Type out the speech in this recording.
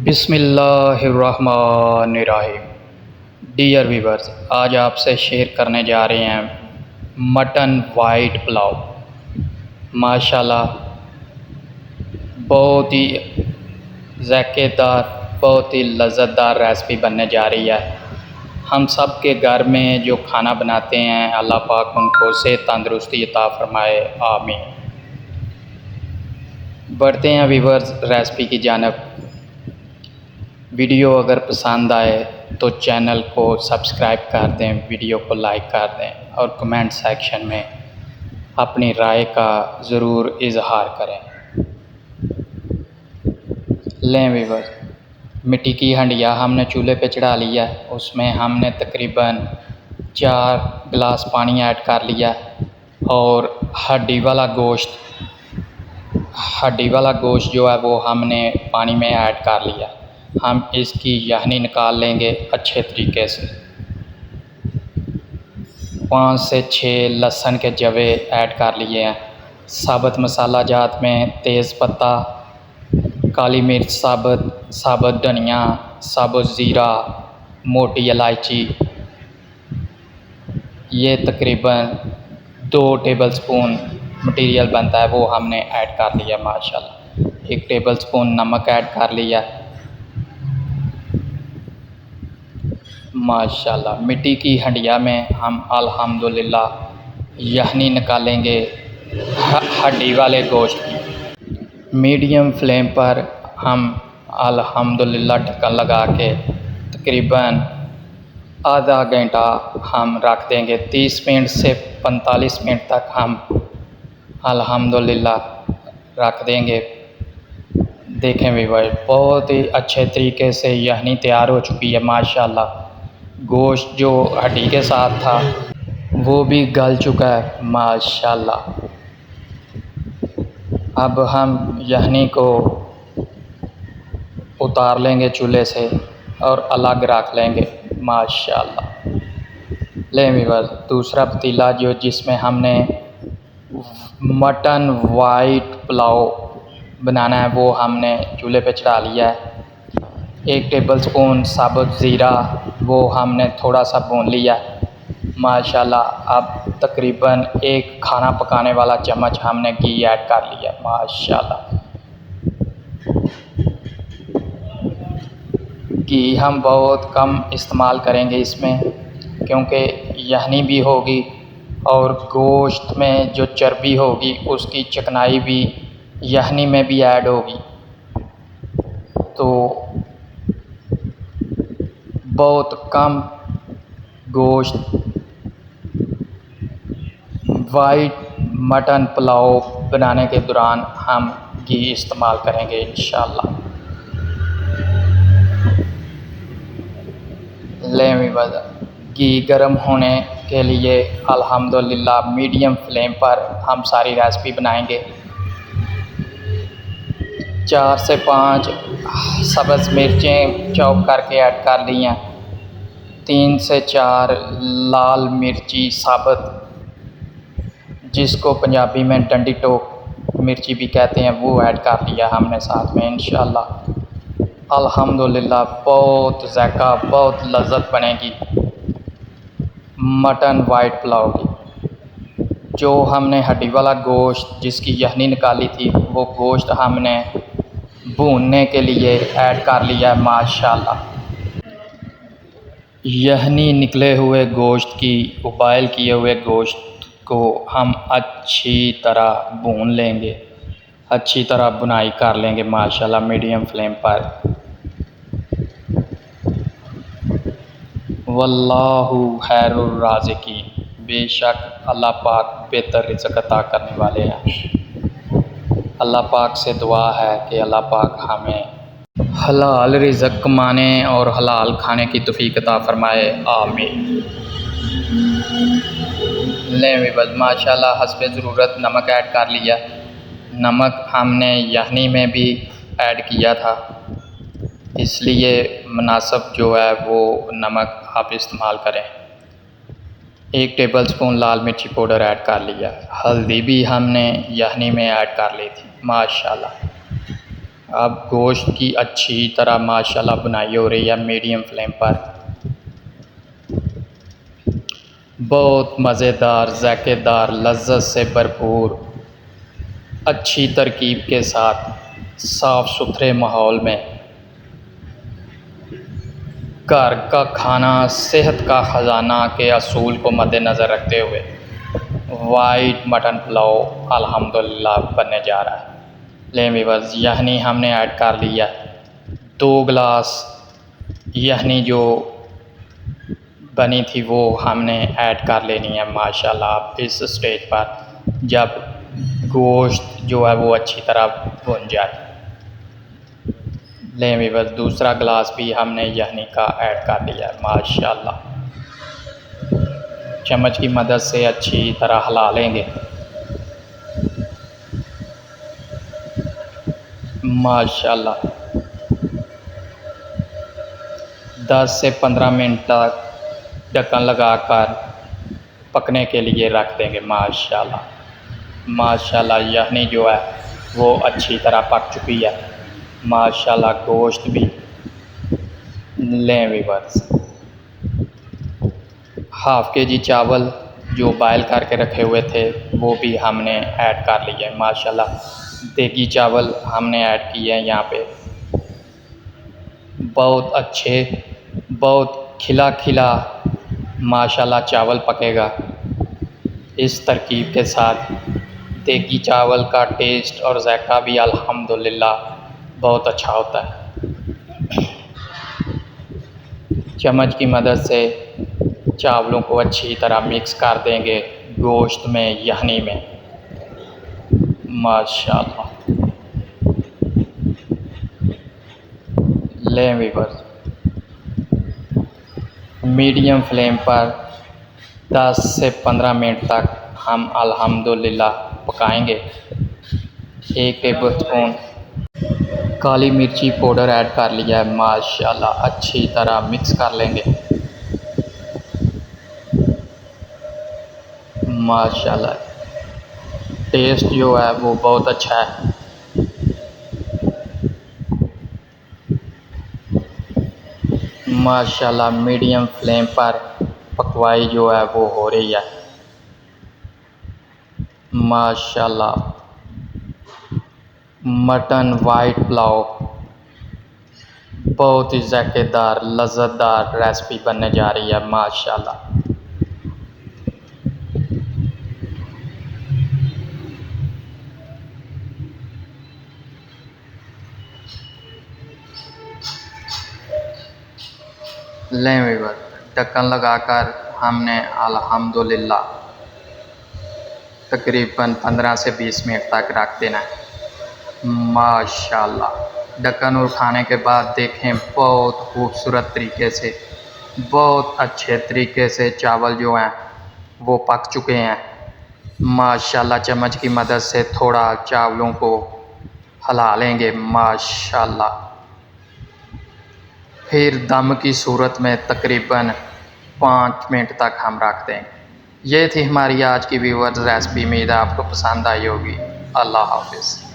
बिस्मिल्लाहिर्रहमानिर्रहीम। Dear viewers, आज आपसे शेयर करने जा रहे हैं मटन वाइट पुलाव। माशाल्लाह बहुत ही ज़ायकेदार, बहुत ही लज़्ज़तदार रेसिपी बनने जा रही है। हम सब के घर में जो खाना बनाते हैं, अल्लाह पाक उनको सेहत तंदुरुस्ती अता फ़रमाए, आमीन। बढ़ते हैं वीवर्स रेसिपी की जानिब। वीडियो अगर पसंद आए तो चैनल को सब्सक्राइब कर दें, वीडियो को लाइक कर दें और कमेंट सेक्शन में अपनी राय का ज़रूर इजहार करें। लें वीवर्स, मिट्टी की हंडिया हमने चूल्हे पे चढ़ा लिया, उसमें हमने तकरीबन 4 गिलास पानी ऐड कर लिया और हड्डी वाला गोश्त जो है वो हमने पानी में ऐड कर लिया। हम इसकी यखनी निकाल लेंगे अच्छे तरीके से। 5 से 6 लहसुन के जवे ऐड कर लिए हैं। साबुत मसाला जात में तेज़ पत्ता, काली मिर्च साबुत धनिया, साबुत ज़ीरा, मोटी इलायची, ये तकरीबन 2 टेबलस्पून मटीरियल बनता है, वो हमने ऐड कर लिया। माशाल्लाह 1 टेबलस्पून नमक ऐड कर लिया। माशाल्लाह मिट्टी की हंडिया में हम अल्हम्दुलिल्लाह यखनी निकालेंगे हड्डी वाले गोश्त की। मीडियम फ्लेम पर हम अल्हम्दुलिल्लाह ढक्कन लगा के तकरीबन आधा घंटा हम रख देंगे। 30 मिनट से 45 मिनट तक हम अल्हम्दुलिल्लाह रख देंगे। देखें व्यूअर्स, बहुत ही अच्छे तरीके से यखनी तैयार हो चुकी है। माशाल्लाह गोश्त जो हड्डी के साथ था वो भी गल चुका है। माशाल्लाह अब हम यखनी को उतार लेंगे चूल्हे से और अलग रख लेंगे। माशाल्लाह लें व्यूअर्स, दूसरा पतीला जिसमें हमने मटन वाइट पुलाव बनाना है वो हमने चूल्हे पे चढ़ा लिया है। 1 टेबलस्पून साबुत ज़ीरा वो हमने थोड़ा सा भून लिया। माशाल्लाह अब तकरीबन 1 खाना पकाने वाला चम्मच हमने घी ऐड कर लिया। माशाल्लाह घी हम बहुत कम इस्तेमाल करेंगे इसमें, क्योंकि यखनी भी होगी और गोश्त में जो चर्बी होगी उसकी चिकनाई भी यखनी में भी ऐड होगी, तो बहुत कम गोश्त वाइट मटन पुलाव बनाने के दौरान हम घी इस्तेमाल करेंगे इंशाल्लाह। लें घी गर्म होने के लिए अल्हम्दुलिल्लाह मीडियम फ्लेम पर हम सारी रेसिपी बनाएंगे। 4 से 5 सब्ज़ मिर्चें चॉप करके ऐड कर ली हैं। 3 से 4 लाल मिर्ची साबुत, जिसको पंजाबी में डंडी टोक मिर्ची भी कहते हैं, वो ऐड कर लिया हमने साथ में इंशाल्लाह। अल्हम्दुलिल्लाह बहुत ज़ायका, बहुत लज़्ज़त बनेगी मटन वाइट पुलाव की। जो हमने हड्डी वाला गोश्त जिसकी यखनी निकाली थी वो गोश्त हमने भूनने के लिए ऐड कर लिया है। माशाल्लाह यखनी निकले हुए गोश्त की, उबाइल किए हुए गोश्त को हम अच्छी तरह भून लेंगे, अच्छी तरह बुनाई कर लेंगे माशाल्लाह मीडियम फ्लेम पर। वल्लाहु खैरुर राज़िकीन, बेशक अल्लाह पाक बेहतर रिज़्क़ अता करने वाले हैं। अल्लाह पाक से दुआ है कि अल्लाह पाक हमें हलाल रिज़्क़ कमाने और हलाल खाने की तौफ़ीक़ अता फ़रमाए, आमीन। लें विबद माशाल्लाह हस्बे ज़रूरत नमक ऐड कर लिया। नमक हमने यखनी में भी ऐड किया था, इसलिए मुनासिब जो है वो नमक आप इस्तेमाल करें। 1 टेबलस्पून लाल मिर्ची पाउडर ऐड कर लिया। हल्दी भी हमने यखनी में ऐड कर ली थी। माशाल्लाह अब गोश्त की अच्छी तरह माशाल्लाह बुनाई हो रही है मीडियम फ्लेम पर। बहुत मज़ेदार, ज़ायकेदार, लज़्ज़त से भरपूर, अच्छी तरकीब के साथ साफ़ सुथरे माहौल में घर का खाना सेहत का ख़जाना के असूल को मद्देनज़र रखते हुए वाइट मटन पुलाव अल्हम्दुलिल्लाह बनने जा रहा है। लें व्यूअर्स, यखनी हमने ऐड कर लिया 2 गिलास। यखनी जो बनी थी वो हमने ऐड कर लेनी है माशाल्लाह इस स्टेज पर, जब गोश्त जो है वो अच्छी तरह भुन जाए। लें व्यूअर्स, दूसरा गिलास भी हमने यखनी का ऐड कर लिया है माशाल्लाह। चम्मच की मदद से अच्छी तरह हिला लेंगे माशाल्लाह। 10 से 15 मिनट तक ढक्कन लगाकर पकने के लिए रख देंगे माशाल्लाह। माशाल्लाह यखनी जो है वो अच्छी तरह पक चुकी है माशाल्लाह। गोश्त भी लें व्यूअर्स, हाफ़ केजी चावल जो बॉयल करके रखे हुए थे वो भी हमने ऐड कर लिए माशाल्लाह। देगी चावल हमने ऐड किए हैं यहाँ पे, बहुत अच्छे, बहुत खिला खिला माशाल्लाह चावल पकेगा इस तरकीब के साथ। देगी चावल का टेस्ट और ज़ायका भी अल्हम्दुलिल्लाह बहुत अच्छा होता है। चम्मच की मदद से चावलों को अच्छी तरह मिक्स कर देंगे गोश्त में, यखनी में माशाल्लाह। लें व्यूअर्स, मीडियम फ्लेम पर 10 से 15 मिनट तक हम अल्हम्दुलिल्लाह पकाएंगे। 1 टेबलस्पून काली मिर्ची पाउडर ऐड कर लिया है माशाल्लाह, अच्छी तरह मिक्स कर लेंगे माशाल्लाह। टेस्ट जो है वो बहुत अच्छा है माशाल्लाह। मीडियम फ्लेम पर पकवाई जो है वो हो रही है माशाल्लाह। मटन वाइट पुलाव बहुत ही ज़ायकेदार, लज़्ज़तदार रेसिपी बनने जा रही है माशाल्लाह। लें व्यूअर्स, ढक्कन लगाकर हमने अल्हम्दुलिल्लाह तकरीबन 15 से 20 मिनट तक रख देना है माशाल्लाह। ढक्कन उठाने के बाद देखें बहुत खूबसूरत तरीके से, बहुत अच्छे तरीके से चावल जो हैं वो पक चुके हैं माशाल्लाह। चम्मच की मदद से थोड़ा चावलों को हिला लेंगे माशाल्लाह। फिर दम की सूरत में तकरीबन 5 मिनट तक हम रख देंगे। ये थी हमारी आज की व्यूअर्स रेसिपी, उम्मीद है आपको पसंद आई होगी। अल्लाह हाफ़िज़।